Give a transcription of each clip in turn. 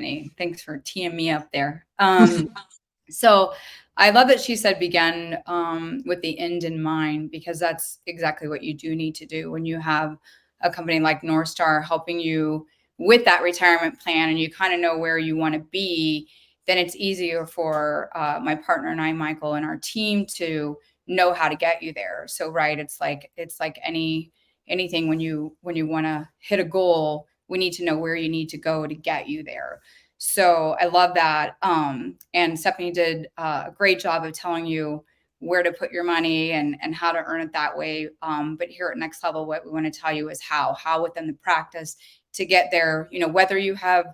Stephanie. Thanks for teeing me up there. So I love that she said begin with the end in mind, because that's exactly what you do need to do when you have a company like North Star helping you with that retirement plan and you kind of know where you want to be. Then it's easier for my partner and I, Michael, and our team to know how to get you there. So right, it's like anything when you want to hit a goal, we need to know where you need to go to get you there. So I love that. And Stephanie did a great job of telling you where to put your money and how to earn it that way. But here at Next Level, what we want to tell you is how within the practice to get there, whether you have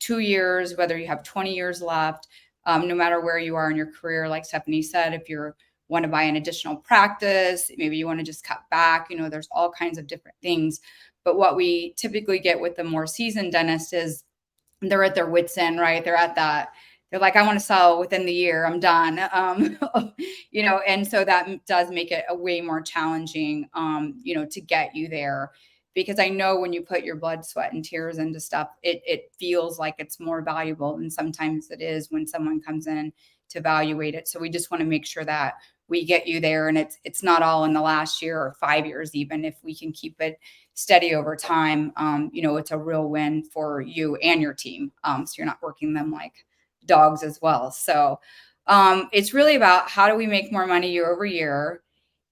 2 years, whether you have 20 years left, no matter where you are in your career, like Stephanie said, if you want to buy an additional practice, maybe you want to just cut back, there's all kinds of different things. But what we typically get with the more seasoned dentist is they're at their wits end, right? They're like, I want to sell within the year, I'm done. And so that does make it a way more challenging, to get you there. Because I know when you put your blood, sweat, and tears into stuff, it feels like it's more valuable than sometimes it is when someone comes in to evaluate it. So we just want to make sure that we get you there, and it's not all in the last year or 5 years, even if we can keep it steady over time. It's a real win for you and your team. So you're not working them like dogs as well. So it's really about how do we make more money year over year,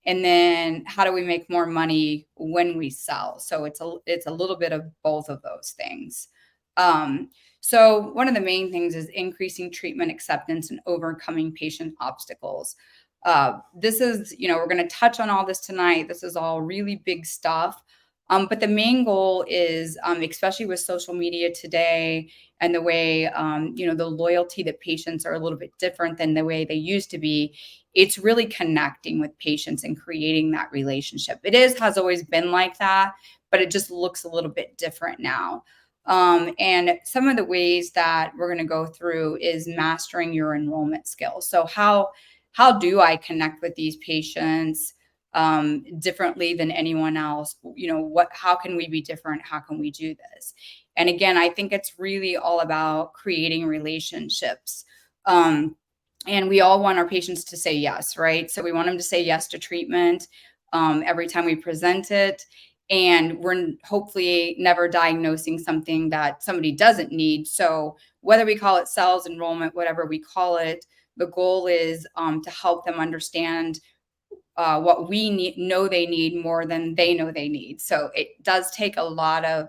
and then how do we make more money when we sell. So it's a little bit of both of those things. So one of the main things is increasing treatment acceptance and overcoming patient obstacles. This is, we're going to touch on all this tonight. This is all really big stuff. But the main goal is, especially with social media today and the way, the loyalty that patients are a little bit different than the way they used to be. It's really connecting with patients and creating that relationship. Has always been like that, but it just looks a little bit different now. And some of the ways that we're going to go through is mastering your enrollment skills. So how do I connect with these patients differently than anyone else? How can we be different? How can we do this? And again, I think it's really all about creating relationships. And we all want our patients to say yes, right? So we want them to say yes to treatment every time we present it. And we're hopefully never diagnosing something that somebody doesn't need. So whether we call it sales, enrollment, whatever we call it, the goal is to help them understand what we know they need more than they know they need. So it does take a lot of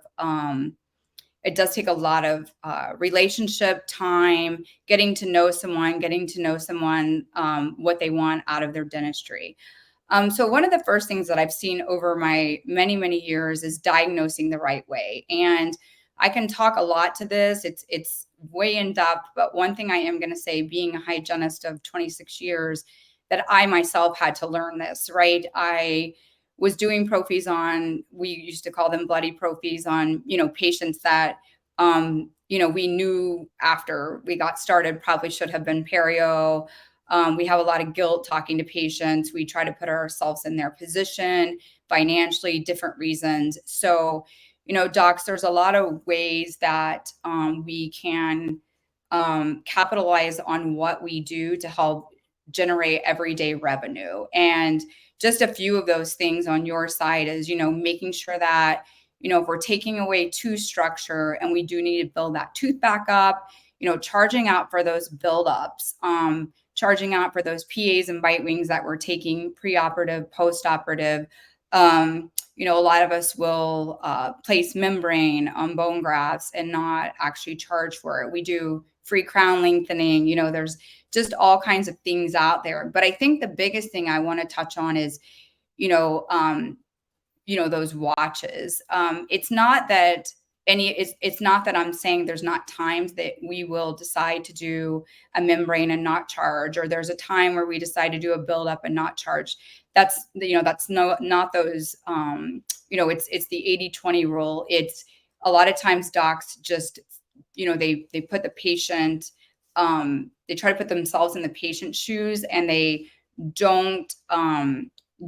relationship time, getting to know someone, what they want out of their dentistry. So one of the first things that I've seen over my many, many years is diagnosing the right way. And I can talk a lot to this. It's way in depth, but one thing I am going to say, being a hygienist of 26 years, that I myself had to learn this, right? I was doing prophies on, we used to call them bloody prophies on, patients that, we knew after we got started probably should have been perio. We have a lot of guilt talking to patients. We try to put ourselves in their position financially, different reasons. So, docs, there's a lot of ways that we can capitalize on what we do to help generate everyday revenue. And just a few of those things on your side is, making sure that, if we're taking away tooth structure and we do need to build that tooth back up, charging out for those buildups, charging out for those PAs and bite wings that we're taking preoperative, postoperative. A lot of us will place membrane on bone grafts and not actually charge for it. We do free crown lengthening. There's just all kinds of things out there. But I think the biggest thing I want to touch on is, those watches. It's not that it's not that I'm saying there's not times that we will decide to do a membrane and not charge, or there's a time where we decide to do a buildup and not charge. That's not those, it's the 80-20 rule. It's a lot of times docs just, they put the patient, they try to put themselves in the patient's shoes, and they don't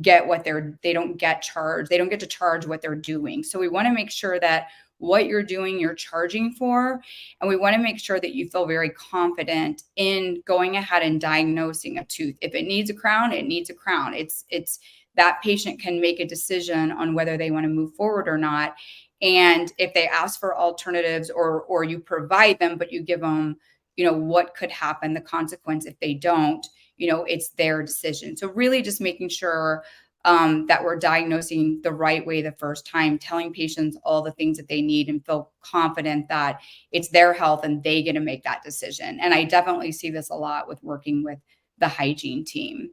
get what they don't get charged. They don't get to charge what they're doing. So we want to make sure that what you're doing, you're charging for. And we want to make sure that you feel very confident in going ahead and diagnosing a tooth. If it needs a crown, it needs a crown. It's that patient can make a decision on whether they want to move forward or not. And if they ask for alternatives, or you provide them, but you give them, what could happen, the consequence if they don't, it's their decision. So really just making sure that we're diagnosing the right way the first time, telling patients all the things that they need and feel confident that it's their health and they get to make that decision. And I definitely see this a lot with working with the hygiene team.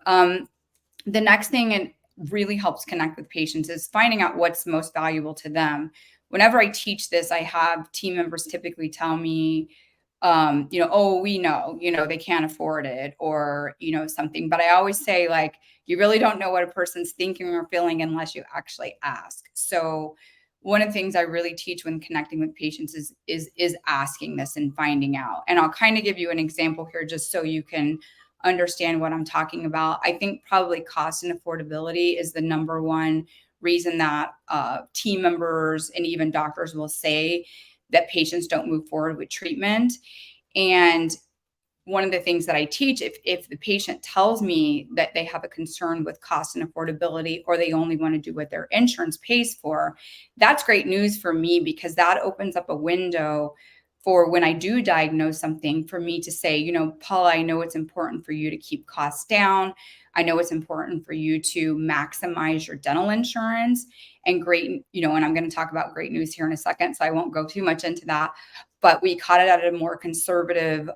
The next thing, and really helps connect with patients, is finding out what's most valuable to them. Whenever I teach this, I have team members typically tell me, oh, we know, they can't afford it, or, something. But I always say, like, you really don't know what a person's thinking or feeling unless you actually ask. So one of the things I really teach when connecting with patients is asking this and finding out. And I'll kind of give you an example here just so you can understand what I'm talking about. I think probably cost and affordability is the number one reason that team members and even doctors will say that patients don't move forward with treatment. And one of the things that I teach, if the patient tells me that they have a concern with cost and affordability, or they only want to do what their insurance pays for, that's great news for me, because that opens up a window for when I do diagnose something, for me to say, Paula, I know it's important for you to keep costs down. I know it's important for you to maximize your dental insurance. And great, and I'm going to talk about great news here in a second, so I won't go too much into that. But we caught it at a more conservative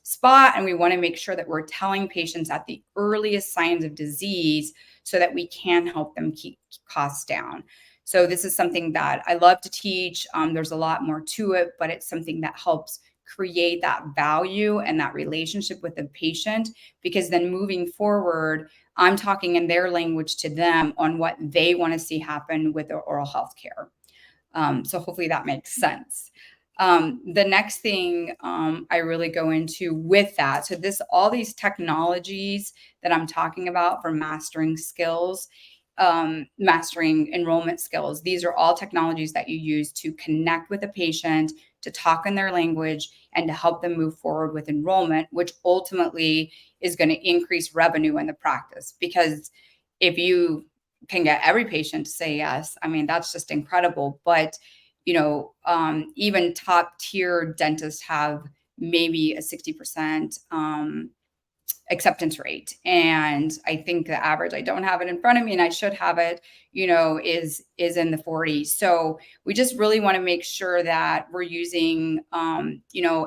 spot, and we want to make sure that we're telling patients at the earliest signs of disease so that we can help them keep costs down. So this is something that I love to teach. There's a lot more to it, but it's something that helps create that value and that relationship with the patient, because then moving forward, I'm talking in their language to them on what they want to see happen with their oral health care. So hopefully that makes sense. The next thing I really go into with that, so all these technologies that I'm talking about for mastering skills, mastering enrollment skills, these are all technologies that you use to connect with a patient, to talk in their language, and to help them move forward with enrollment, which ultimately is going to increase revenue in the practice. Because if you can get every patient to say yes, I mean, that's just incredible. But even top tier dentists have maybe a 60% acceptance rate. And I think the average, I don't have it in front of me and I should have it, is in the 40s. So we just really want to make sure that we're using,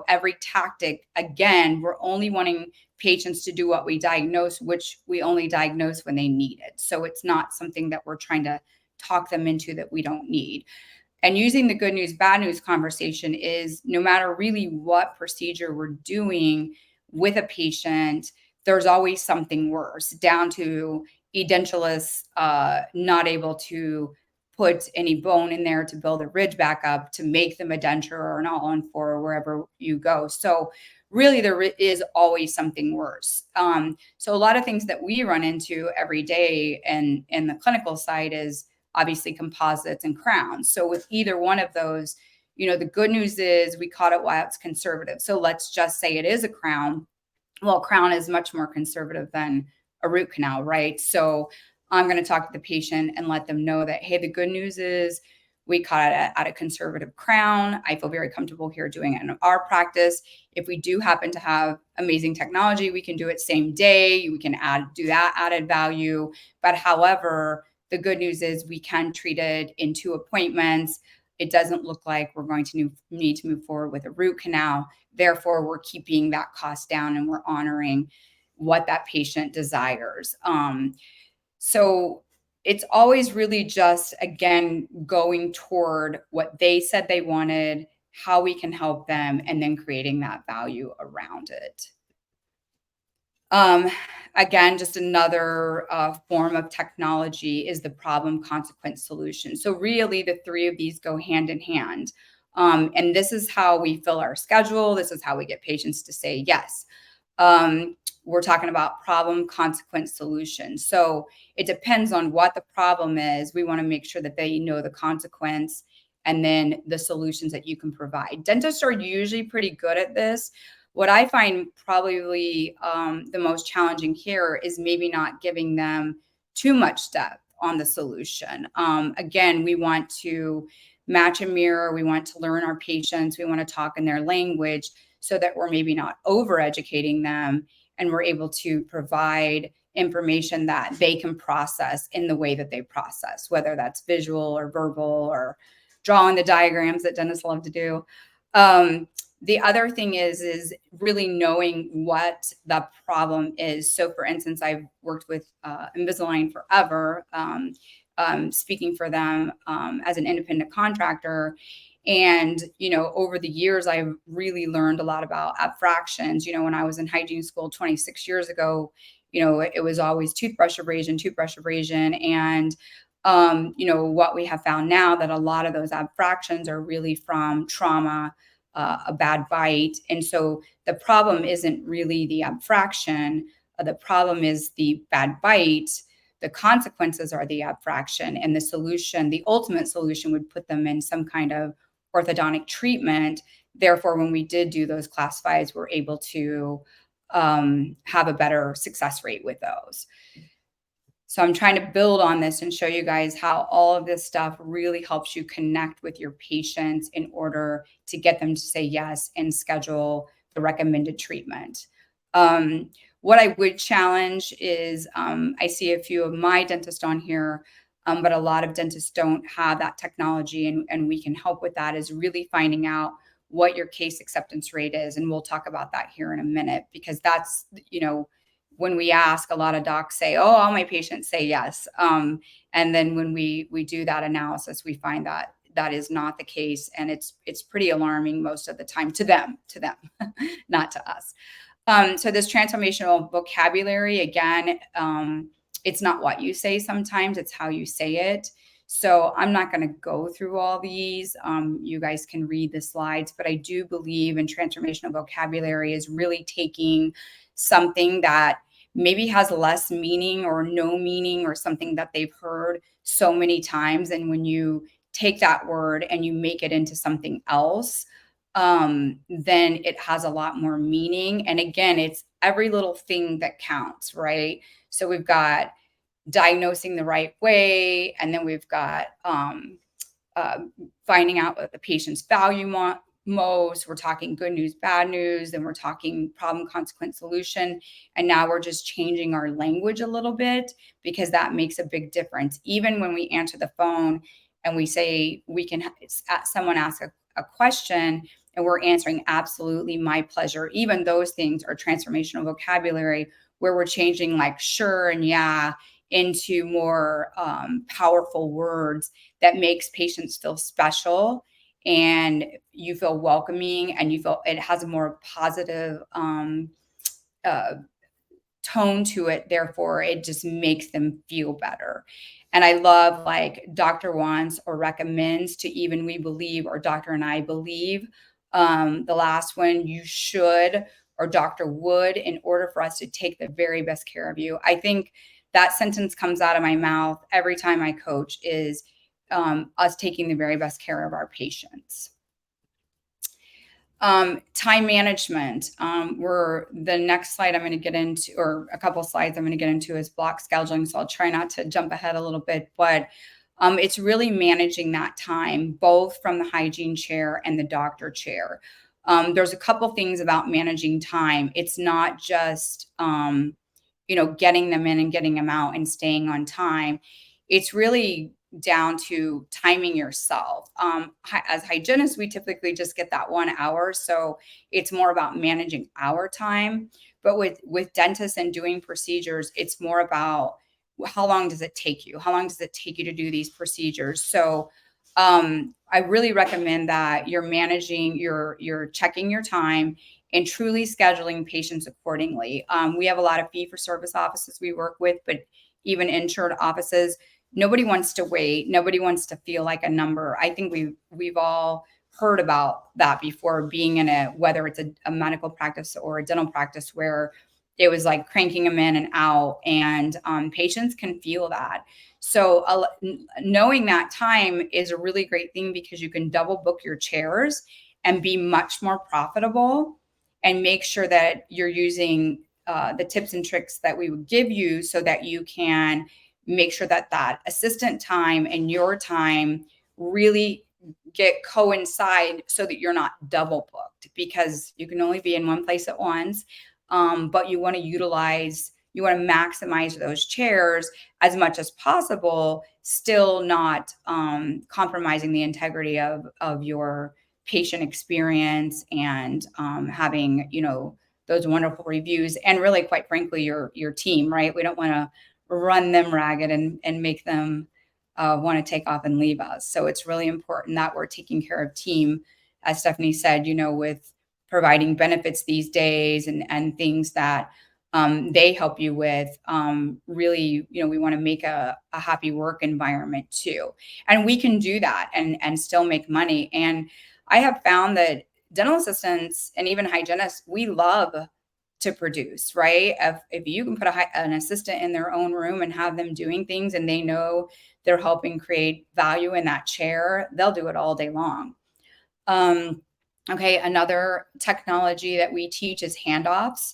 every tactic. Again, we're only wanting patients to do what we diagnose, which we only diagnose when they need it. So it's not something that we're trying to talk them into that we don't need. And using the good news, bad news conversation is, no matter really what procedure we're doing with a patient, there's always something worse, down to edentulous, not able to put any bone in there to build a ridge back up to make them a denture or an all-on-4 wherever you go. So really there is always something worse. So a lot of things that we run into every day and in the clinical side is obviously composites and crowns. So with either one of those, the good news is we caught it while it's conservative. So let's just say it is a crown. Well, crown is much more conservative than a root canal, right? So I'm going to talk to the patient and let them know that, hey, the good news is we caught it at a conservative crown. I feel very comfortable here doing it in our practice. If we do happen to have amazing technology, we can do it same day. We can do that added value. But however, the good news is we can treat it in 2 appointments. It doesn't look like we're going to need to move forward with a root canal. Therefore, we're keeping that cost down and we're honoring what that patient desires. So it's always really just, again, going toward what they said they wanted, how we can help them, and then creating that value around it. Again, just another form of technology is the problem consequence solution. So really the 3 of these go hand in hand. And this is how we fill our schedule. This is how we get patients to say yes. We're talking about problem consequence solution. So it depends on what the problem is. We want to make sure that they know the consequence and then the solutions that you can provide. Dentists are usually pretty good at this. What I find probably the most challenging here is maybe not giving them too much depth on the solution. Again, we want to match and mirror. We want to learn our patients. We want to talk in their language so that we're maybe not over educating them, and we're able to provide information that they can process in the way that they process, whether that's visual or verbal or drawing the diagrams that dentists love to do. The other thing is really knowing what the problem is. So, for instance, I've worked with Invisalign forever, speaking for them as an independent contractor. And, over the years, I've really learned a lot about abfractions. When I was in hygiene school 26 years ago, it was always toothbrush abrasion. And, what we have found now that a lot of those abfractions are really from trauma, a bad bite. And so the problem isn't really the abfraction. The problem is the bad bite. The consequences are the abfraction, and the solution, the ultimate solution, would put them in some kind of orthodontic treatment. Therefore, when we did do those class 5s, we're able to have a better success rate with those. So I'm trying to build on this and show you guys how all of this stuff really helps you connect with your patients in order to get them to say yes and schedule the recommended treatment. What I would challenge is I see a few of my dentists on here, but a lot of dentists don't have that technology, and we can help with that, is really finding out what your case acceptance rate is. And we'll talk about that here in a minute, because that's, when we ask, a lot of docs say, oh, all my patients say yes. And then when we do that analysis, we find that that is not the case. And it's pretty alarming most of the time to them, not to us. So this transformational vocabulary, again, it's not what you say sometimes, it's how you say it. So I'm not going to go through all these. You guys can read the slides, but I do believe in transformational vocabulary is really taking something that maybe has less meaning or no meaning, or something that they've heard so many times. And when you take that word and you make it into something else, then it has a lot more meaning. And again, it's every little thing that counts, right? So we've got diagnosing the right way, and then we've got finding out what the patients value most. We're talking good news, bad news, then we're talking problem, consequence, solution. And now we're just changing our language a little bit, because that makes a big difference. Even when we answer the phone and we say, someone ask a question and we're answering absolutely, my pleasure. Even those things are transformational vocabulary, where we're changing like sure and yeah into more powerful words that makes patients feel special, and you feel welcoming, and you feel it has a more positive tone to it. Therefore, it just makes them feel better. And I love, like, doctor wants or recommends to even we believe, or doctor and I believe. The last one, you should or doctor would, in order for us to take the very best care of you. I think that sentence comes out of my mouth every time I coach, is us taking the very best care of our patients. Time management. The next slide I'm going to get into, or a couple slides I'm going to get into, is block scheduling. So I'll try not to jump ahead a little bit, but it's really managing that time, both from the hygiene chair and the doctor chair. There's a couple things about managing time. It's not just, getting them in and getting them out and staying on time. It's really down to timing yourself. As hygienists, we typically just get that 1 hour. So it's more about managing our time. But with dentists and doing procedures, it's more about how long does it take you? How long does it take you to do these procedures? So I really recommend that you're managing, you're checking your time and truly scheduling patients accordingly. We have a lot of fee-for-service offices we work with, but even insured offices, nobody wants to wait. Nobody wants to feel like a number. I think we've all heard about that before, being in whether it's a medical practice or a dental practice, where it was like cranking them in and out, and patients can feel that. So knowing that time is a really great thing because you can double book your chairs and be much more profitable, and make sure that you're using the tips and tricks that we would give you so that you can make sure that that assistant time and your time really get coincide so that you're not double booked, because you can only be in one place at once. But you want to you want to maximize those chairs as much as possible, still not compromising the integrity of your patient experience, and having, those wonderful reviews, and really, quite frankly, your team, right? We don't want to run them ragged and make them want to take off and leave us. So it's really important that we're taking care of team, as Stephanie said, with providing benefits these days, and things that they help you with. Really, we want to make a happy work environment too. And we can do that and still make money. And I have found that dental assistants and even hygienists, we love to produce, right? If you can put an assistant in their own room and have them doing things, and they know they're helping create value in that chair, they'll do it all day long. Okay, another technology that we teach is handoffs.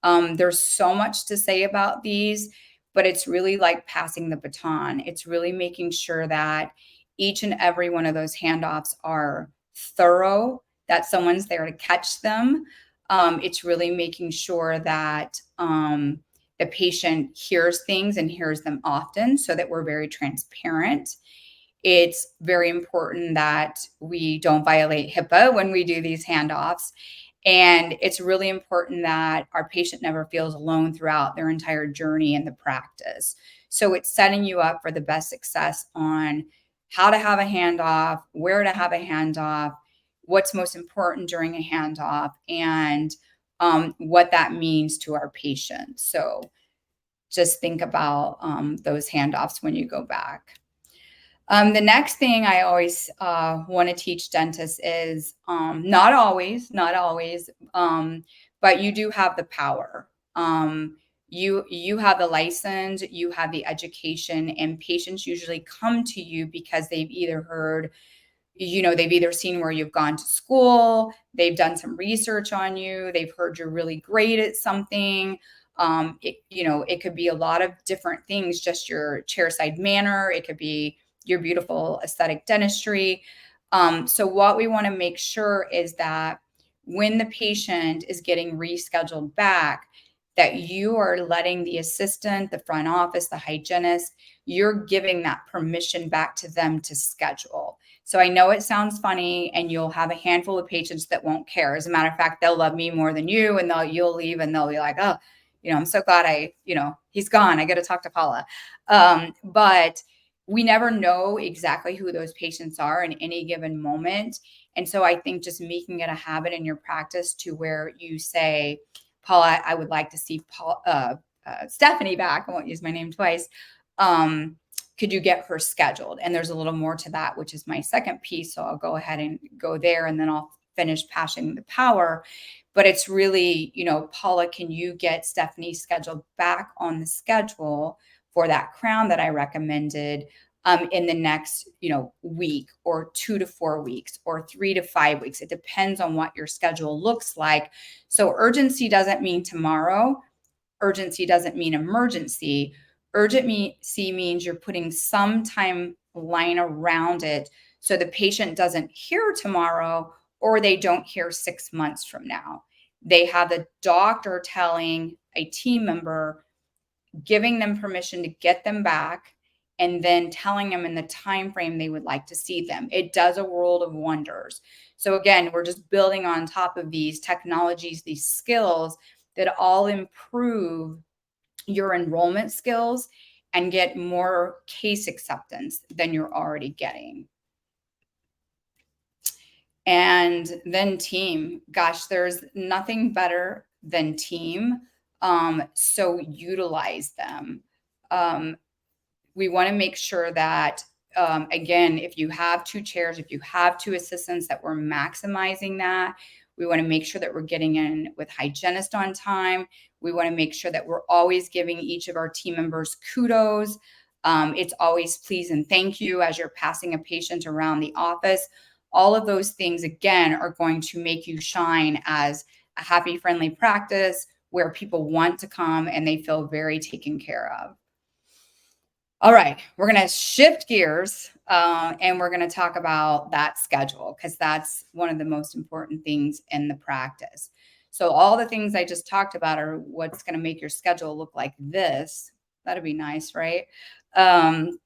There's so much to say about these, but it's really like passing the baton. It's really making sure that each and every one of those handoffs are thorough, that someone's there to catch them. It's really making sure that the patient hears things and hears them often, so that we're very transparent. It's very important that we don't violate HIPAA when we do these handoffs. And it's really important that our patient never feels alone throughout their entire journey in the practice. So it's setting you up for the best success on how to have a handoff, where to have a handoff, what's most important during a handoff, and what that means to our patients. So just think about those handoffs when you go back. The next thing I always want to teach dentists is not always, but you do have the power. You have the license, you have the education, and patients usually come to you because they've either heard, they've either seen where you've gone to school, they've done some research on you, they've heard you're really great at something. It could be a lot of different things, just your chairside manner. It could be your beautiful aesthetic dentistry. So what we want to make sure is that when the patient is getting rescheduled back, that you are letting the assistant, the front office, the hygienist, you're giving that permission back to them to schedule. So I know it sounds funny, and you'll have a handful of patients that won't care. As a matter of fact, they'll love me more than you, and you'll leave and they'll be like, oh, I'm so glad he's gone. I got to talk to Paula. But we never know exactly who those patients are in any given moment. And so I think just making it a habit in your practice to where you say, Paula, I would like to see Stephanie back. I won't use my name twice. Could you get her scheduled? And there's a little more to that, which is my second piece. So I'll go ahead and go there, and then I'll finish passing the power. But it's really, Paula, can you get Stephanie scheduled back on the schedule for that crown that I recommended in the next, week, or 2 to 4 weeks, or 3 to 5 weeks? It depends on what your schedule looks like. So urgency doesn't mean tomorrow. Urgency doesn't mean emergency. Urgency means you're putting some timeline around it, so the patient doesn't hear tomorrow, or they don't hear 6 months from now. They have the doctor telling a team member, giving them permission to get them back, and then telling them in the time frame they would like to see them. It does a world of wonders. So again, we're just building on top of these technologies, these skills that all improve your enrollment skills and get more case acceptance than you're already getting. And then team. Gosh, there's nothing better than team. So utilize them. We want to make sure that, again, if you have 2 chairs, if you have 2 assistants, that we're maximizing that. We want to make sure that we're getting in with hygienist on time. We want to make sure that we're always giving each of our team members kudos. It's always please and thank you as you're passing a patient around the office. All of those things, again, are going to make you shine as a happy, friendly practice where people want to come and they feel very taken care of. All right, we're going to shift gears and we're going to talk about that schedule because that's one of the most important things in the practice. So all the things I just talked about are what's going to make your schedule look like this. That'd be nice, right? And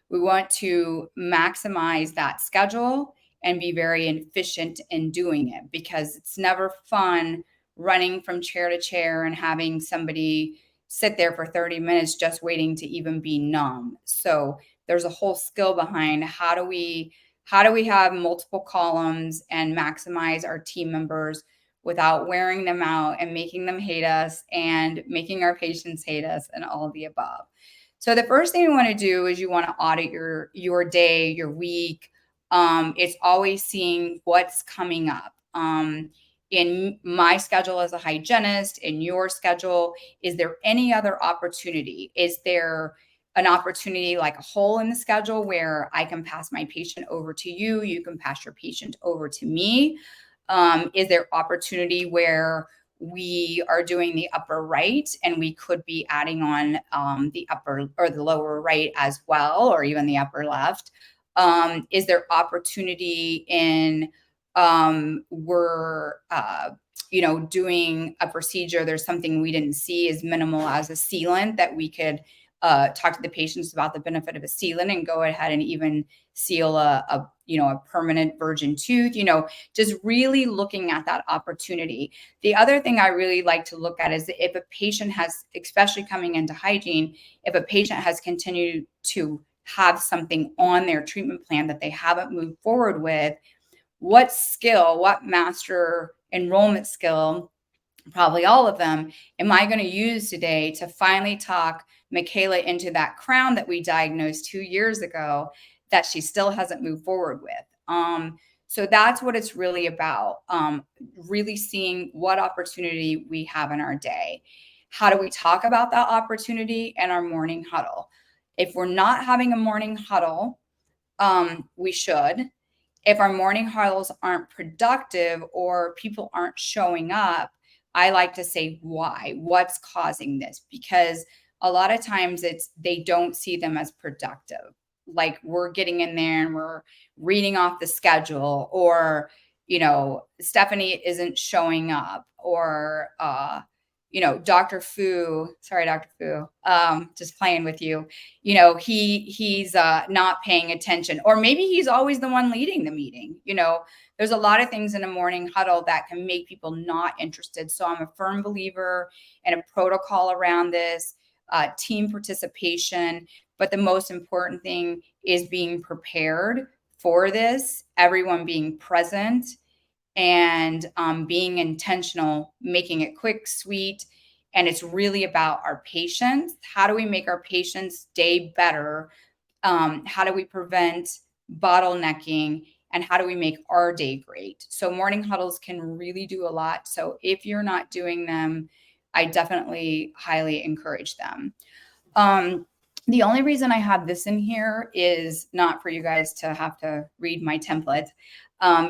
we want to maximize that schedule and be very efficient in doing it because it's never fun running from chair to chair and having somebody sit there for 30 minutes just waiting to even be numb. So there's a whole skill behind how do we have multiple columns and maximize our team members without wearing them out and making them hate us and making our patients hate us and all of the above. So the first thing you want to do is you want to audit your day, your week. It's always seeing what's coming up. In my schedule as a hygienist, in your schedule, is there any other opportunity? Is there an opportunity like a hole in the schedule where I can pass my patient over to you, you can pass your patient over to me? Is there opportunity where we are doing the upper right and we could be adding on the upper or the lower right as well, or even the upper left? Is there opportunity in we're doing a procedure, there's something we didn't see as minimal as a sealant that we could talk to the patients about the benefit of a sealant and go ahead and even seal a permanent virgin tooth, just really looking at that opportunity. The other thing I really like to look at is if a patient has, especially coming into hygiene, if a patient has continued to have something on their treatment plan that they haven't moved forward with, what master enrollment skill, probably all of them, am I going to use today to finally talk Michaela into that crown that we diagnosed 2 years ago that she still hasn't moved forward with? So that's what it's really about, really seeing what opportunity we have in our day. How do we talk about that opportunity in our morning huddle? If we're not having a morning huddle, we should. If our morning huddles aren't productive or people aren't showing up, I like to say why, what's causing this? Because a lot of times they don't see them as productive. Like we're getting in there and we're reading off the schedule, or, Stephanie isn't showing up, or, Dr. Fu, sorry, Dr. Fu, just playing with you, he's not paying attention, or maybe he's always the one leading the meeting. There's a lot of things in a morning huddle that can make people not interested. So I'm a firm believer in a protocol around this, team participation. But the most important thing is being prepared for this, everyone being present, and being intentional, making it quick, sweet. And it's really about our patients. How do we make our patients' day better? How do we prevent bottlenecking? And how do we make our day great? So morning huddles can really do a lot. So if you're not doing them, I definitely highly encourage them. The only reason I have this in here is not for you guys to have to read my template.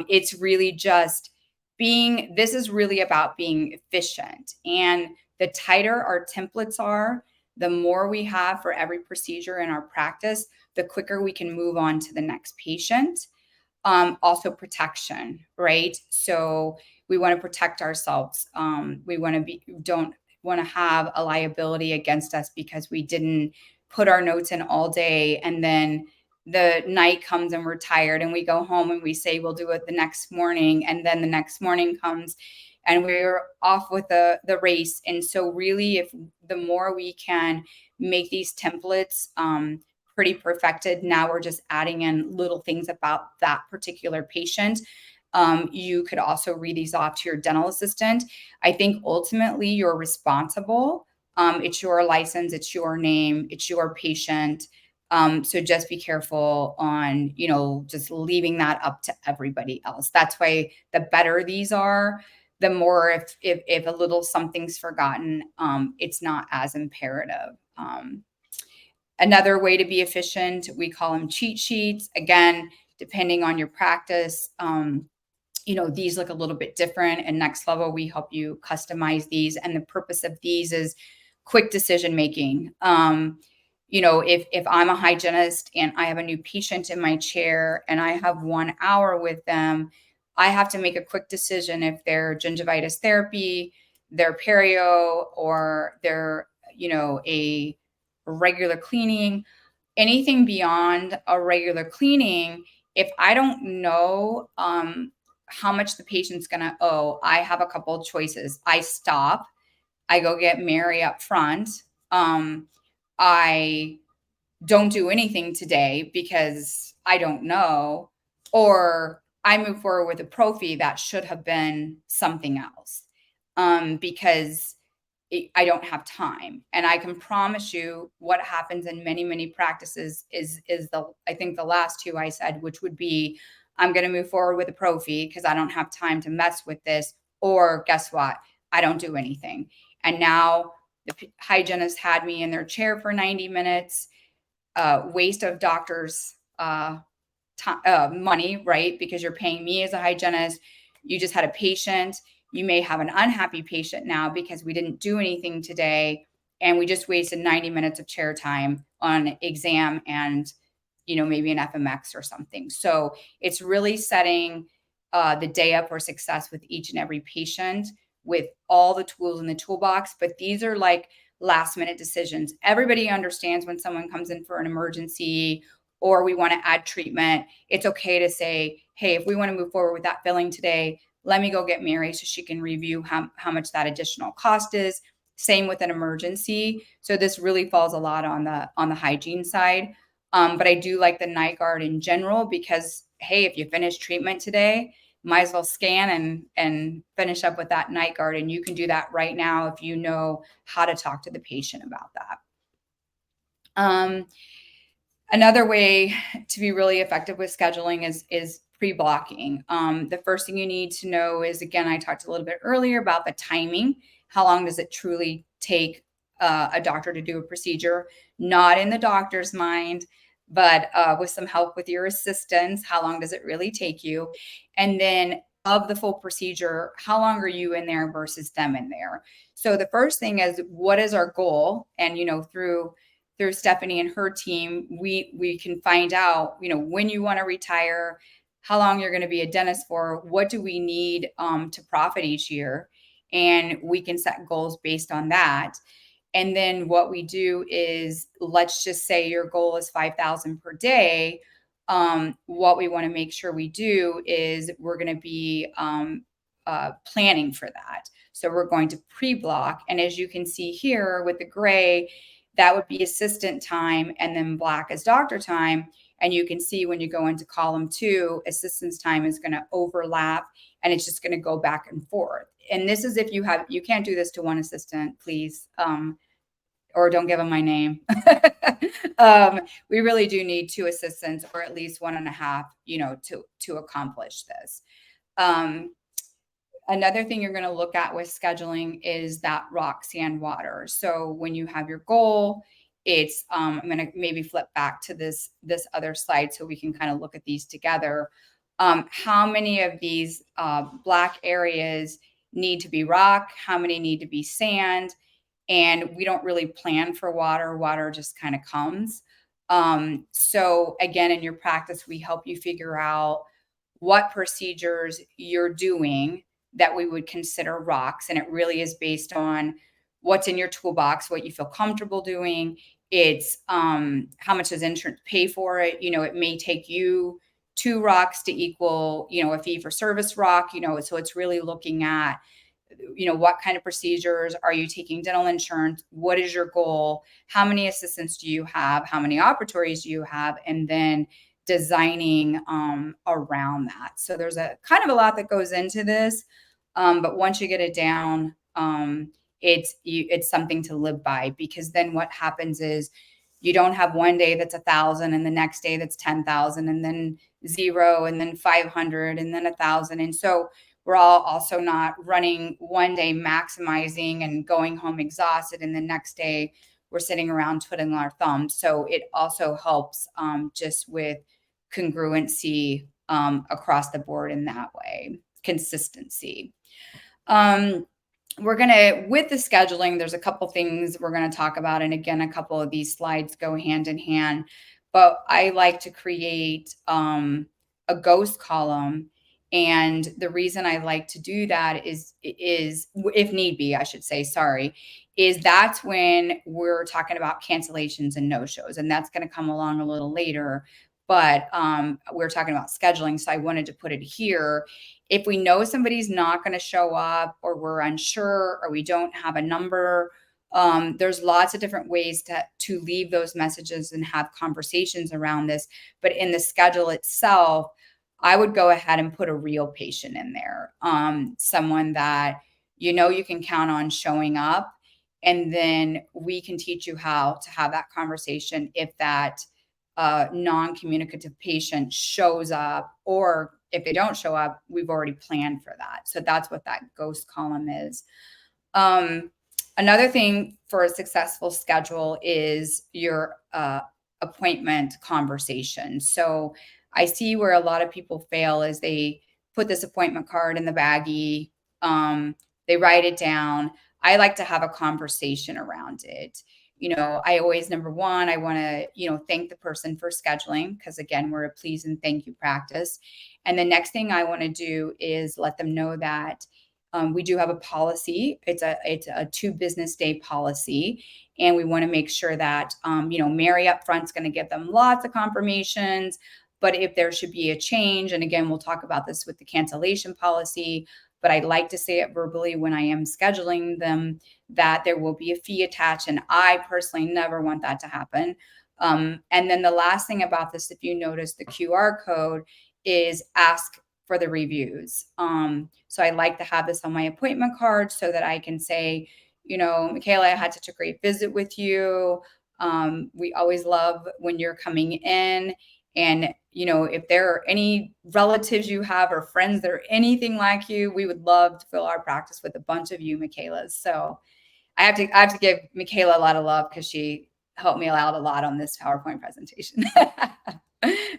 It's really just this is really about being efficient. And the tighter our templates are, the more we have for every procedure in our practice, the quicker we can move on to the next patient. Also protection, right? So we want to protect ourselves. We don't want to have a liability against us because we didn't put our notes in all day and then the night comes and we're tired and we go home and we say we'll do it the next morning, and then the next morning comes and we're off with the race. And so really, if the more we can make these templates pretty perfected, now we're just adding in little things about that particular patient. You could also read these off to your dental assistant. I think ultimately you're responsible. It's your license, it's your name, it's your patient. So just be careful on, just leaving that up to everybody else. That's why the better these are, the more if a little something's forgotten, it's not as imperative. Another way to be efficient, we call them cheat sheets. Again, depending on your practice, these look a little bit different. And Next Level, we help you customize these. And the purpose of these is quick decision making. If I'm a hygienist and I have a new patient in my chair and I have 1 hour with them, I have to make a quick decision if they're gingivitis therapy, their perio, or they're, a regular cleaning. Anything beyond a regular cleaning, if I don't know how much the patient's going to owe, I have a couple of choices. I stop, I go get Mary up front. I don't do anything today because I don't know, or I move forward with a prophy that should have been something else, because I don't have time. And I can promise you what happens in many, many practices is I think the last two I said, which would be, I'm going to move forward with a prophy because I don't have time to mess with this. Or guess what? I don't do anything. And now the hygienist had me in their chair for 90 minutes, waste of doctors' money, right? Because you're paying me as a hygienist. You just had a patient. You may have an unhappy patient now because we didn't do anything today. And we just wasted 90 minutes of chair time on exam and, maybe an FMX or something. So it's really setting the day up for success with each and every patient with all the tools in the toolbox. But these are like last minute decisions. Everybody understands when someone comes in for an emergency or we want to add treatment, it's okay to say, hey, if we want to move forward with that filling today, let me go get Mary so she can review how much that additional cost is. Same with an emergency. So this really falls a lot on the hygiene side. But I do like the night guard in general because, hey, if you finish treatment today, might as well scan and finish up with that night guard. And you can do that right now if you know how to talk to the patient about that. Another way to be really effective with scheduling is pre-blocking. The first thing you need to know is, again, I talked a little bit earlier about the timing. How long does it truly take a doctor to do a procedure? Not in the doctor's mind, but with some help with your assistants. How long does it really take you? And then of the full procedure, how long are you in there versus them in there? So the first thing is, what is our goal? And, through Stephanie and her team, we can find out, when you want to retire, how long you're going to be a dentist for, what do we need to profit each year, and we can set goals based on that. And then what we do is, let's just say your goal is 5,000 per day. What we want to make sure we do is we're going to be planning for that. So we're going to pre-block. And as you can see here with the gray, that would be assistant time, and then black is doctor time. And you can see when you go into column 2, assistant's time is going to overlap, and it's just going to go back and forth. And this is if you can't do this to one assistant, please, or don't give them my name. We really do need 2 assistants, or at least 1.5, to accomplish this. Another thing you're going to look at with scheduling is that rock, sand, water. So when you have your goal, it's, I'm going to maybe flip back to this other slide so we can kind of look at these together. How many of these black areas need to be rock? How many need to be sand? And we don't really plan for water. Water just kind of comes. So again, in your practice, we help you figure out what procedures you're doing that we would consider rocks. And it really is based on what's in your toolbox, what you feel comfortable doing. It's how much does insurance pay for it? It may take you 2 rocks to equal, a fee for service rock, so it's really looking at, what kind of procedures are you taking dental insurance? What is your goal? How many assistants do you have? How many operatories do you have? And then designing around that. So there's a kind of a lot that goes into this. But once you get it down, it's something to live by, because then what happens is you don't have one day that's 1,000 and the next day that's 10,000 and then 0 and then 500 and then 1,000. And so we're all also not running one day maximizing and going home exhausted, and the next day we're sitting around twiddling our thumbs. So it also helps just with congruency across the board in that way, consistency. We're going to, with the scheduling, there's a couple things we're going to talk about. And again, a couple of these slides go hand in hand, but I like to create a ghost column. And the reason I like to do that is if need be, I should say, sorry, is that's when we're talking about cancellations and no-shows. And that's going to come along a little later. But we're talking about scheduling. So I wanted to put it here. If we know somebody's not going to show up, or we're unsure, or we don't have a number, there's lots of different ways to leave those messages and have conversations around this. But in the schedule itself, I would go ahead and put a real patient in there, someone that you know you can count on showing up. And then we can teach you how to have that conversation if that non-communicative patient shows up, or if they don't show up, we've already planned for that. So that's what that ghost column is. Another thing for a successful schedule is your appointment conversation. So I see where a lot of people fail is they put this appointment card in the baggie, they write it down. I like to have a conversation around it. I always, number one, I want to, thank the person for scheduling, because again, we're a please and thank you practice. And the next thing I want to do is let them know that we do have a policy. It's a 2 business day policy. And we want to make sure that, Mary up front's going to give them lots of confirmations. But if there should be a change, and again, we'll talk about this with the cancellation policy, but I'd like to say it verbally when I am scheduling them, that there will be a fee attached. And I personally never want that to happen. And then the last thing about this, if you notice the QR code, is ask for the reviews. So I like to have this on my appointment card so that I can say, Michaela, I had such a great visit with you. We always love when you're coming in. And, if there are any relatives you have or friends that are anything like you, we would love to fill our practice with a bunch of you, Michaelas. So I have to give Michaela a lot of love, because she helped me out a lot on this PowerPoint presentation.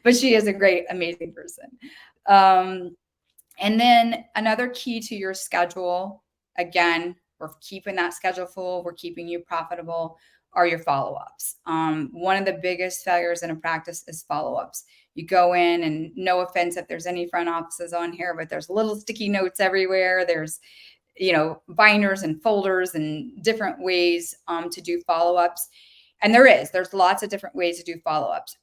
But she is a great, amazing person. And then another key to your schedule, again, we're keeping that schedule full, we're keeping you profitable, are your follow-ups. One of the biggest failures in a practice is follow-ups. You go in, and no offense if there's any front offices on here, but there's little sticky notes everywhere. There's, binders and folders and different ways to do follow-ups. And there's lots of different ways to do follow-ups.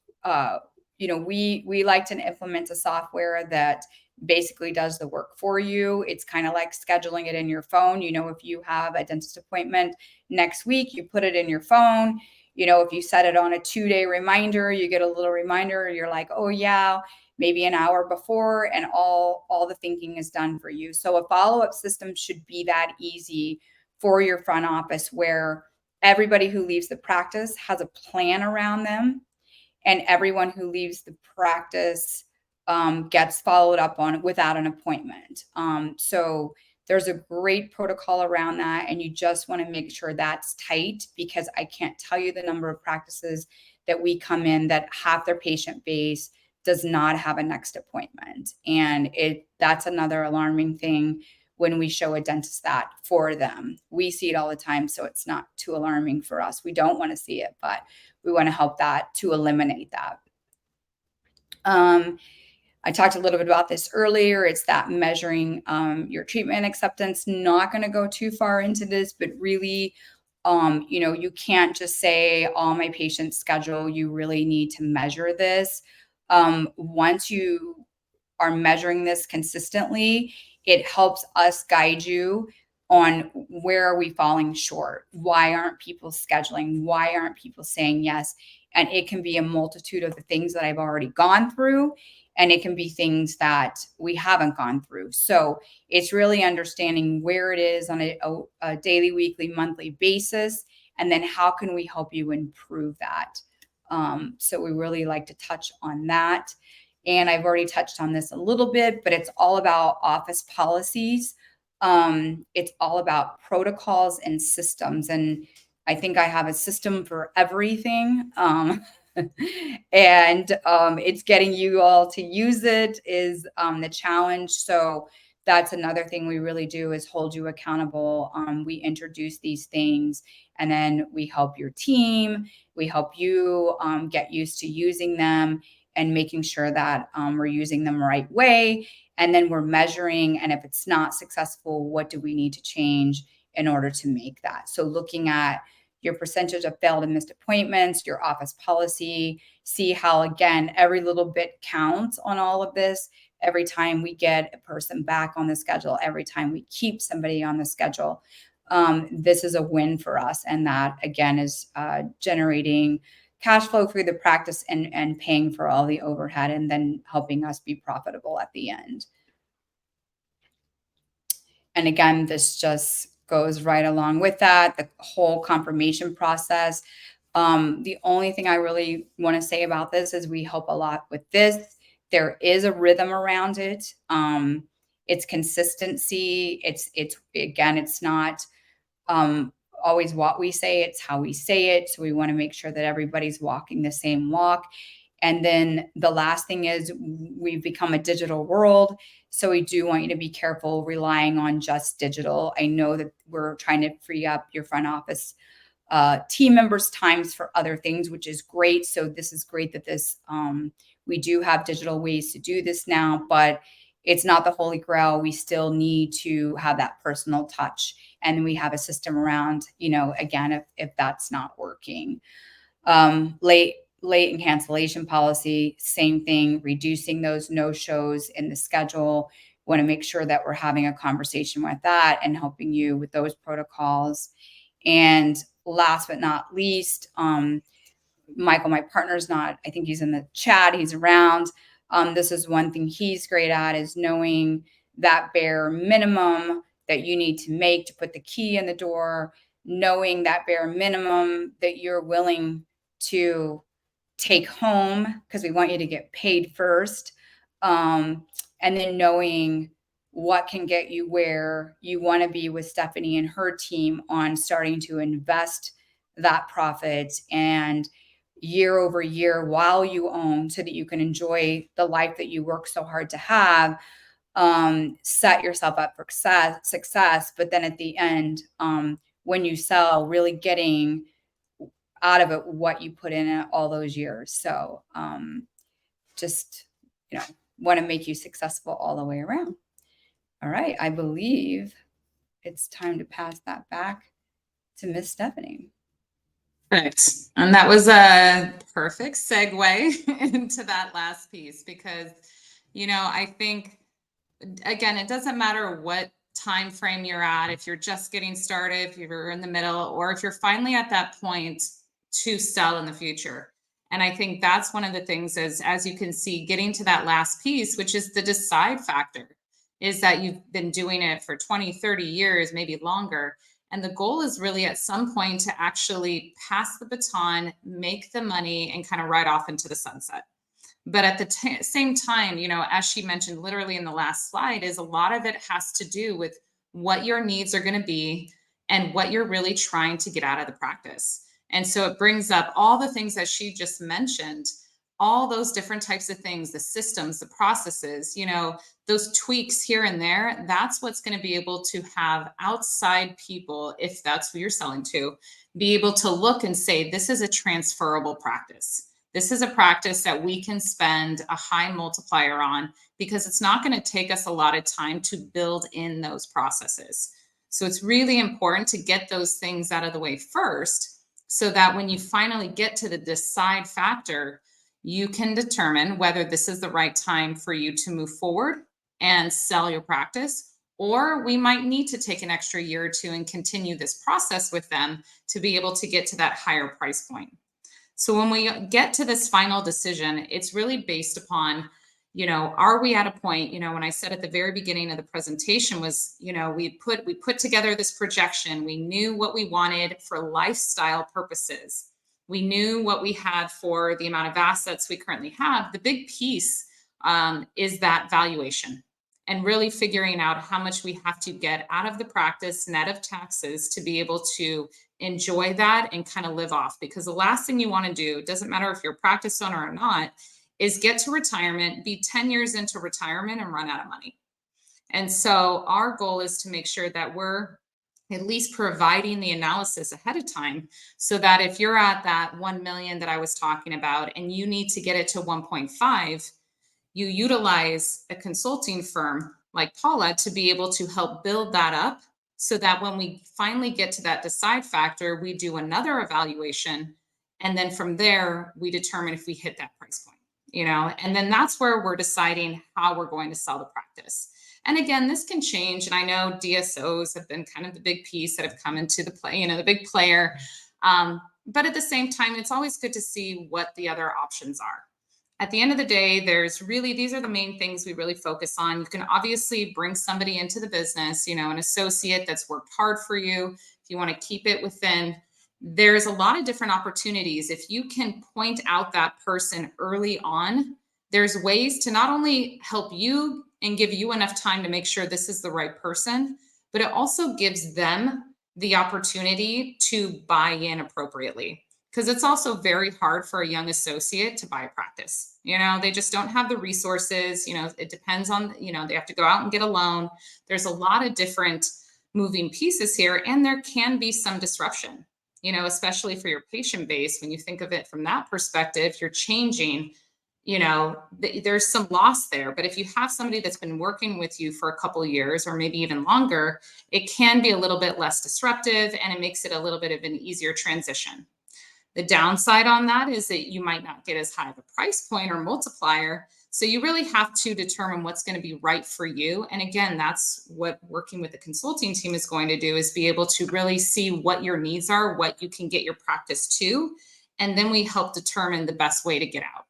We like to implement a software that basically does the work for you. It's kind of like scheduling it in your phone. If you have a dentist appointment next week, you put it in your phone. If you set it on a 2-day reminder, you get a little reminder. You're like, oh yeah, maybe an hour before, and all the thinking is done for you. So a follow-up system should be that easy for your front office, where everybody who leaves the practice has a plan around them, and everyone who leaves the practice gets followed up on without an appointment. So there's a great protocol around that, and you just want to make sure that's tight, because I can't tell you the number of practices that we come in that half their patient base does not have a next appointment. And that's another alarming thing when we show a dentist that for them. We see it all the time, so it's not too alarming for us. We don't want to see it, but we want to help that to eliminate that. I talked a little bit about this earlier. It's that measuring your treatment acceptance. Not going to go too far into this, but really, you can't just say all my patients schedule. You really need to measure this. Once you are measuring this consistently, it helps us guide you on where are we falling short? Why aren't people scheduling? Why aren't people saying yes? And it can be a multitude of the things that I've already gone through, and it can be things that we haven't gone through. So it's really understanding where it is on a daily, weekly, monthly basis, and then how can we help you improve that? So we really like to touch on that. And I've already touched on this a little bit, but it's all about office policies. It's all about protocols and systems. And I think I have a system for everything. And it's getting you all to use it is the challenge. So that's another thing we really do is hold you accountable. We introduce these things and then we help your team. We help you get used to using them and making sure that we're using them the right way. And then we're measuring. And if it's not successful, what do we need to change in order to make that? So looking at your percentage of failed and missed appointments, your office policy, see how, again, every little bit counts on all of this. Every time we get a person back on the schedule, every time we keep somebody on the schedule, this is a win for us. And that, again, is generating cash flow through the practice and paying for all the overhead and then helping us be profitable at the end. And again, this just goes right along with that, the whole confirmation process. The only thing I really want to say about this is we help a lot with this. There is a rhythm around it. It's consistency. It's again, it's not always what we say, it's how we say it. So we want to make sure that everybody's walking the same walk. And then the last thing is we've become a digital world. So we do want you to be careful relying on just digital. I know that we're trying to free up your front office team members' times for other things, which is great. So this is great that this we do have digital ways to do this now, but it's not the holy grail. We still need to have that personal touch, and we have a system around, again, if that's not working. Late and cancellation policy, same thing, reducing those no-shows in the schedule. Want to make sure that we're having a conversation with that and helping you with those protocols. And last but not least, Michael, my partner's not, I think he's in the chat, he's around. This is one thing he's great at, is knowing that bare minimum that you need to make to put the key in the door, knowing that bare minimum that you're willing to take home, because we want you to get paid first. And then knowing what can get you where you want to be with Stephanie and her team on starting to invest that profit and year over year while you own, so that you can enjoy the life that you work so hard to have. Set yourself up for success, but then at the end, when you sell, really getting out of it what you put in it all those years. So just want to make you successful all the way around. All right, I believe it's time to pass that back to Miss Stephanie. Perfect. And that was a perfect segue into that last piece, because I think, again, it doesn't matter what time frame you're at, if you're just getting started, if you're in the middle, or if you're finally at that point to sell in the future. And I think that's one of the things is, as you can see, getting to that last piece, which is the decide factor, is that you've been doing it for 20, 30 years, maybe longer. And the goal is really at some point to actually pass the baton, make the money, and kind of ride off into the sunset. But at the same time, as she mentioned literally in the last slide, is a lot of it has to do with what your needs are going to be and what you're really trying to get out of the practice. And so it brings up all the things that she just mentioned, all those different types of things, the systems, the processes, those tweaks here and there. That's what's going to be able to have outside people, if that's who you're selling to, be able to look and say, this is a transferable practice. This is a practice that we can spend a high multiplier on, because it's not going to take us a lot of time to build in those processes. So it's really important to get those things out of the way first, so that when you finally get to the decide factor, you can determine whether this is the right time for you to move forward and sell your practice, or we might need to take an extra year or two and continue this process with them to be able to get to that higher price point. So when we get to this final decision, it's really based upon, are we at a point, when I said at the very beginning of the presentation was, we put together this projection. We knew what we wanted for lifestyle purposes. We knew what we had for the amount of assets we currently have. The big piece is that valuation and really figuring out how much we have to get out of the practice net of taxes to be able to enjoy that and kind of live off. Because the last thing you want to do, doesn't matter if you're a practice owner or not, is get to retirement, be 10 years into retirement and run out of money. And so our goal is to make sure that we're at least providing the analysis ahead of time so that if you're at that 1 million that I was talking about and you need to get it to 1.5, you utilize a consulting firm like Paula to be able to help build that up so that when we finally get to that decide factor, we do another evaluation. And then from there, we determine if we hit that price point, and then that's where we're deciding how we're going to sell the practice. And again, this can change. And I know DSOs have been kind of the big piece that have come into the play, the big player. But at the same time, it's always good to see what the other options are. At the end of the day, these are the main things we really focus on. You can obviously bring somebody into the business, an associate that's worked hard for you. If you want to keep it within, there's a lot of different opportunities. If you can point out that person early on, there's ways to not only help you and give you enough time to make sure this is the right person, but it also gives them the opportunity to buy in appropriately. Because it's also very hard for a young associate to buy a practice. They just don't have the resources. It depends on, they have to go out and get a loan. There's a lot of different moving pieces here, and there can be some disruption, especially for your patient base. When you think of it from that perspective, you're changing, there's some loss there. But if you have somebody that's been working with you for a couple of years or maybe even longer, it can be a little bit less disruptive and it makes it a little bit of an easier transition. The downside on that is that you might not get as high of a price point or multiplier. So you really have to determine what's going to be right for you. And again, that's what working with the consulting team is going to do, is be able to really see what your needs are, what you can get your practice to. And then we help determine the best way to get out.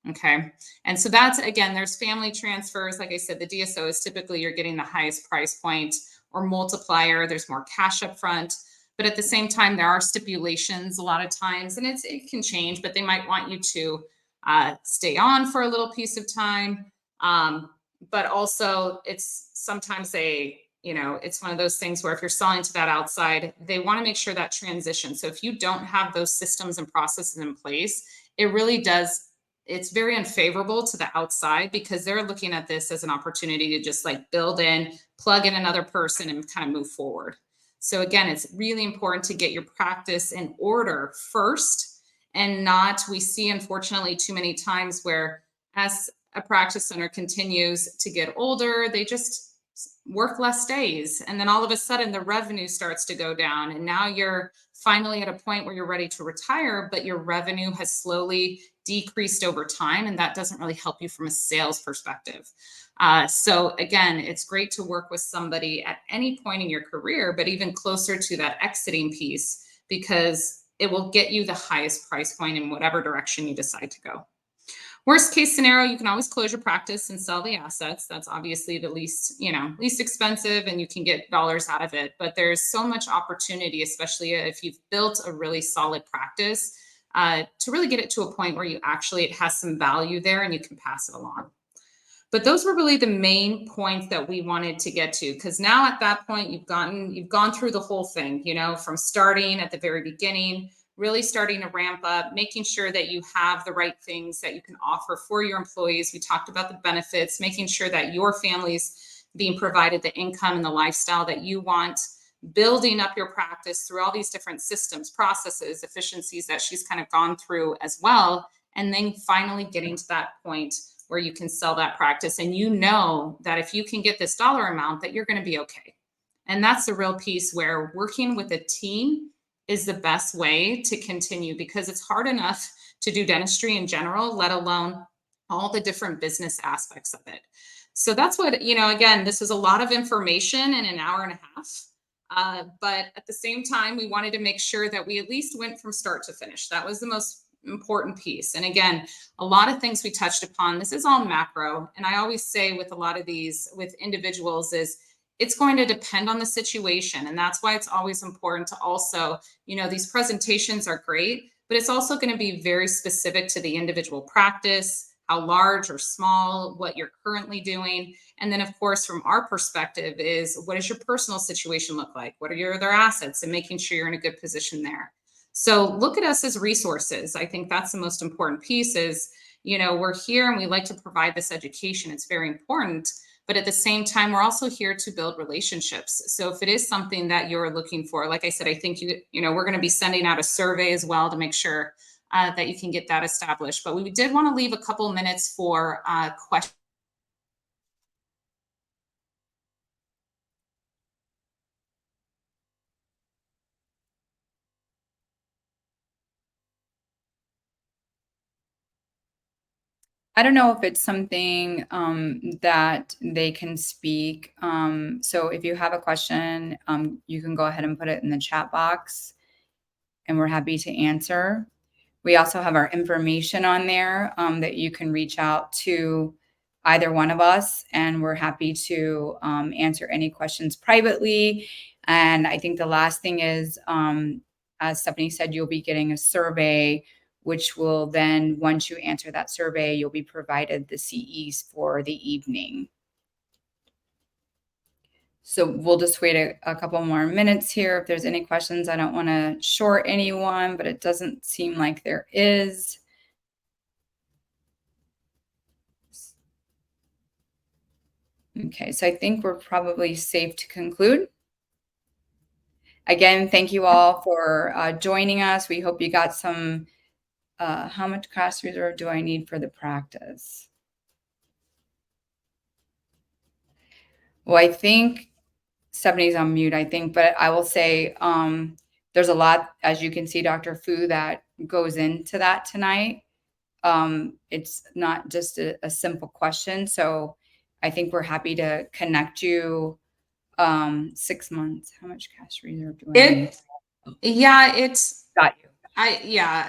Okay. And so that's, again, there's family transfers. Like I said, the DSO is typically you're getting the highest price point or multiplier. There's more cash up front. But at the same time, there are stipulations a lot of times, and it can change, but they might want you to stay on for a little piece of time. But also it's sometimes it's one of those things where if you're selling to that outside, they want to make sure that transition. So if you don't have those systems and processes in place, it really does. It's very unfavorable to the outside because they're looking at this as an opportunity to just like build in, plug in another person and kind of move forward. So again, it's really important to get your practice in order first and not, we see unfortunately too many times where as a practice owner continues to get older, they just work less days. And then all of a sudden the revenue starts to go down. And now you're finally at a point where you're ready to retire, but your revenue has slowly decreased over time. And that doesn't really help you from a sales perspective. So again, it's great to work with somebody at any point in your career, but even closer to that exiting piece, because it will get you the highest price point in whatever direction you decide to go. Worst case scenario, you can always close your practice and sell the assets. That's obviously the least expensive and you can get dollars out of it. But there's so much opportunity, especially if you've built a really solid practice, to really get it to a point where it has some value there and you can pass it along. But those were really the main points that we wanted to get to, because now at that point, you've gone through the whole thing, from starting at the very beginning, really starting to ramp up, making sure that you have the right things that you can offer for your employees. We talked about the benefits, making sure that your family's being provided the income and the lifestyle that you want, building up your practice through all these different systems, processes, efficiencies that she's kind of gone through as well. And then finally getting to that point where you can sell that practice. And that if you can get this dollar amount, that you're going to be okay. And that's the real piece where working with a team is the best way to continue, because it's hard enough to do dentistry in general, let alone all the different business aspects of it. So that's what, again, this is a lot of information in an hour and a half. But at the same time, we wanted to make sure that we at least went from start to finish. That was the most important piece. And again, a lot of things we touched upon, this is all macro. And I always say with a lot of these, with individuals, is it's going to depend on the situation. And that's why it's always important to also, these presentations are great, but it's also going to be very specific to the individual practice, how large or small, what you're currently doing. And then, of course, from our perspective, is what does your personal situation look like? What are your other assets? And making sure you're in a good position there. So look at us as resources. I think that's the most important piece is, we're here and we like to provide this education. It's very important. But at the same time, we're also here to build relationships. So if it is something that you're looking for, like I said, I think we're going to be sending out a survey as well to make sure that you can get that established. But we did want to leave a couple minutes for questions. I don't know if it's something that they can speak. So if you have a question, you can go ahead and put it in the chat box, and we're happy to answer. We also have our information on there that you can reach out to either one of us, and we're happy to answer any questions privately. And I think the last thing is, as Stephanie said, you'll be getting a survey, which will then, once you answer that survey, you'll be provided the CEs for the evening. So we'll just wait a couple more minutes here. If there's any questions, I don't want to short anyone, but it doesn't seem like there is. Okay, so I think we're probably safe to conclude. Again, thank you all for joining us. We hope you got some, how much cash reserve do I need for the practice? Well, I think Stephanie's on mute, I think, but I will say there's a lot, as you can see, Dr. Fu, that goes into that tonight. It's not just a simple question. So I think we're happy to connect you. 6 months. How much cash reserve do I need? Yeah, it's Got you.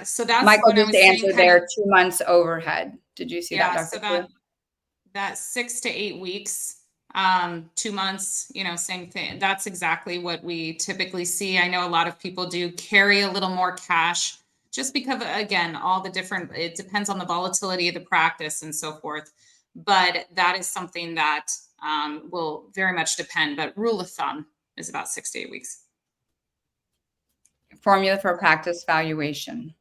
So that's Michael what I just was saying. answered there. 2 months overhead. Did you see that, Dr. So Fu? that 6 to 8 weeks, 2 months, same thing. That's exactly what we typically see. I know a lot of people do carry a little more cash just because, again, it depends on the volatility of the practice and so forth. But that is something that will very much depend. But rule of thumb is about 6 to 8 weeks. Formula for practice valuation.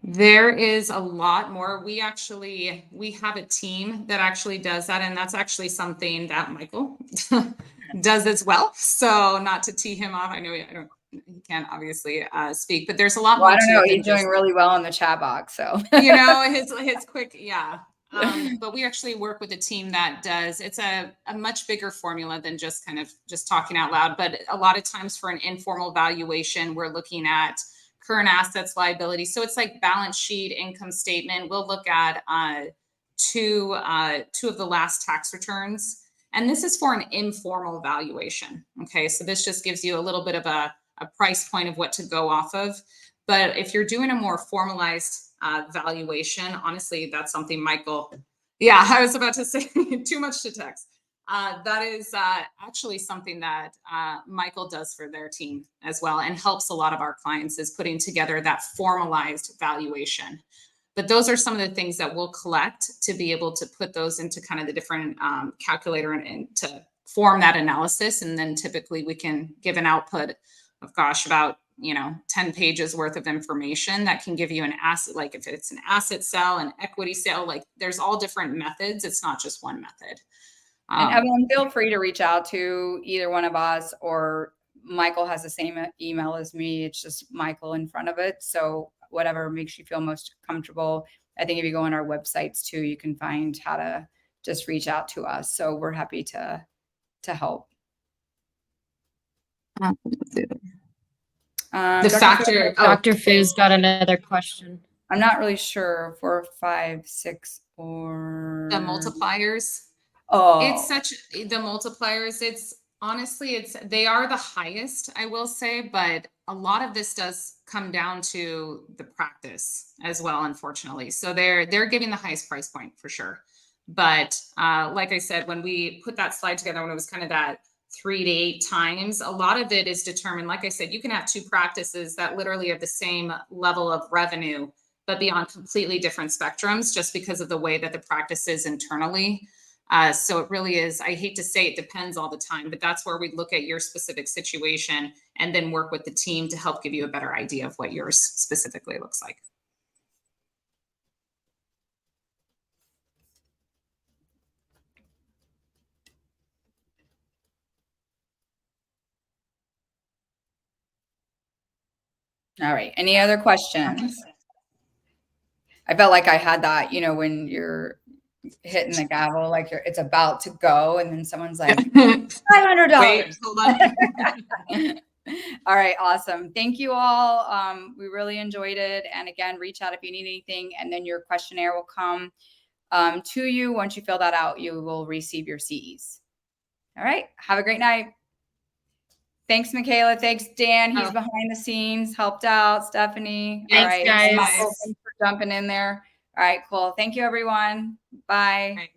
There is a lot more. We have a team that actually does that. And that's actually something that Michael does as well. So not to tee him off. I know he can't obviously speak, but there's a lot more. I don't know. He's doing really well in the chat box. So, his quick. Yeah. But we actually work with a team that does, it's a much bigger formula than just kind of just talking out loud. But a lot of times for an informal valuation, we're looking at current assets, liability. So it's like balance sheet, income statement. We'll look at two of the last tax returns. And this is for an informal valuation. Okay. So this just gives you a little bit of a price point of what to go off of. But if you're doing a more formalized valuation, honestly, that's something Michael, I was about to say too much to text. That is actually something that Michael does for their team as well, and helps a lot of our clients is putting together that formalized valuation. But those are some of the things that we'll collect to be able to put those into kind of the different calculator and to form that analysis. And then typically we can give an output of, about 10 pages worth of information that can give you an asset, like if it's an asset sale, an equity sale, like there's all different methods. It's not just one method. And everyone, feel free to reach out to either one of us, or Michael has the same email as me. It's just Michael in front of it. So whatever makes you feel most comfortable. I think if you go on our websites too, you can find how to just reach out to us. So we're happy to help. Dr. Fu's got another question. I'm not really sure. 4, 5, 6, or the multipliers. Oh, it's such the multipliers. It's honestly, they are the highest, I will say, but a lot of this does come down to the practice as well, unfortunately. So they're giving the highest price point for sure. But like I said, when we put that slide together, when it was kind of that 3 to 8 times. A lot of it is determined, like I said, you can have two practices that literally have the same level of revenue, but be on completely different spectrums just because of the way that the practice is internally. So it really is, I hate to say it depends all the time, but that's where we look at your specific situation and then work with the team to help give you a better idea of what yours specifically looks like. All right. Any other questions? I felt like I had that, you know, when you're hitting the gavel, like it's about to go, and then someone's like, $500. Wait, hold on. All right, awesome. Thank you all. We really enjoyed it. And again, reach out if you need anything, and then your questionnaire will come to you. Once you fill that out, you will receive your CEs. All right. Have a great night. Thanks, Michaela. Thanks, Dan. He's behind the scenes, helped out. Stephanie. Thanks, all right. guys. Michael, thanks for jumping in there. All right, cool. Thank you, everyone. Bye. Right.